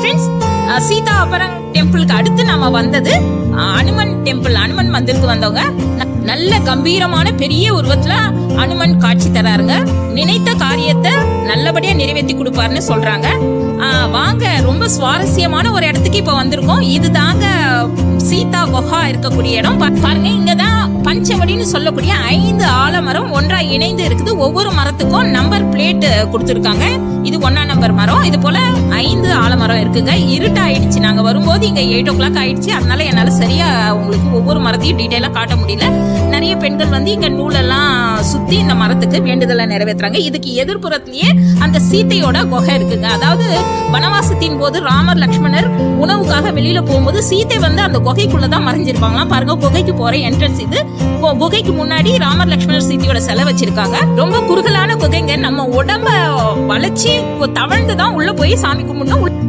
Friends, Sitapuram டெம்பிளுக்கு அடுத்து நாம வந்தது அனுமன் டெம்பிள். அனுமன் மந்திருக்கு வந்தவங்க நல்ல கம்பீரமான பெரிய உருவத்துல அனுமன் காட்சி தராருங்க. நினைத்த காரியத்தை நல்லபடியா நிறைவேற்றி கொடுப்பாருன்னு சொல்றாங்க. வாங்க, ரொம்ப சுவாரஸ்யமான ஒரு இடத்துக்கு இப்ப வந்திருக்கோம். இதுதாங்க சீதா குஹா இருக்கக்கூடிய இடம். பாருங்க, இங்கதான் பஞ்சவடின்னு சொல்லக்கூடிய 5 ஆலமரம் ஒன்றா இணைந்து இருக்குது. ஒவ்வொரு மரத்துக்கும் நம்பர் பிளேட் கொடுத்துருக்காங்க. இது 1ஆம் நம்பர் மரம். இது போல 5 ஆலமரம் இருக்குங்க. இருட்டு ஆயிடுச்சு, நாங்க வரும்போது இங்க 8 o'clock ஆயிடுச்சு. அதனால என்னால சரியா உங்களுக்கு ஒவ்வொரு மரத்தையும் டீட்டெயிலா காட்ட முடியல. நிறைய பெண்கள் வந்து இங்க நூலெல்லாம் சுத்தி இந்த மரத்துக்கு வேண்டுதலை நிறைவேற்றுறாங்க. இதுக்கு எதிர்ப்புறத்திலேயே அந்த சீத்தையோட குகை இருக்குங்க. அதாவது வனவாசத்தின் போது ராமர் லக்ஷ்மணர் உணவுக்காக வெளியில போகும்போது சீத்தை வந்து அந்த குகைக்குள்ளதான் மறைஞ்சிருப்பாங்களாம். பாருங்க, குகைக்கு போற என்ட்ரன்ஸ் இது. குகைக்கு முன்னாடி ராமர் லக்ஷ்மணர் சீத்தையோட சிலை வச்சிருக்காங்க. ரொம்ப குறுகலான குகைங்க. நம்ம உடம்ப வளைச்சி தவழ்ந்துதான் உள்ள போய் சாமி கும்பிடணும்.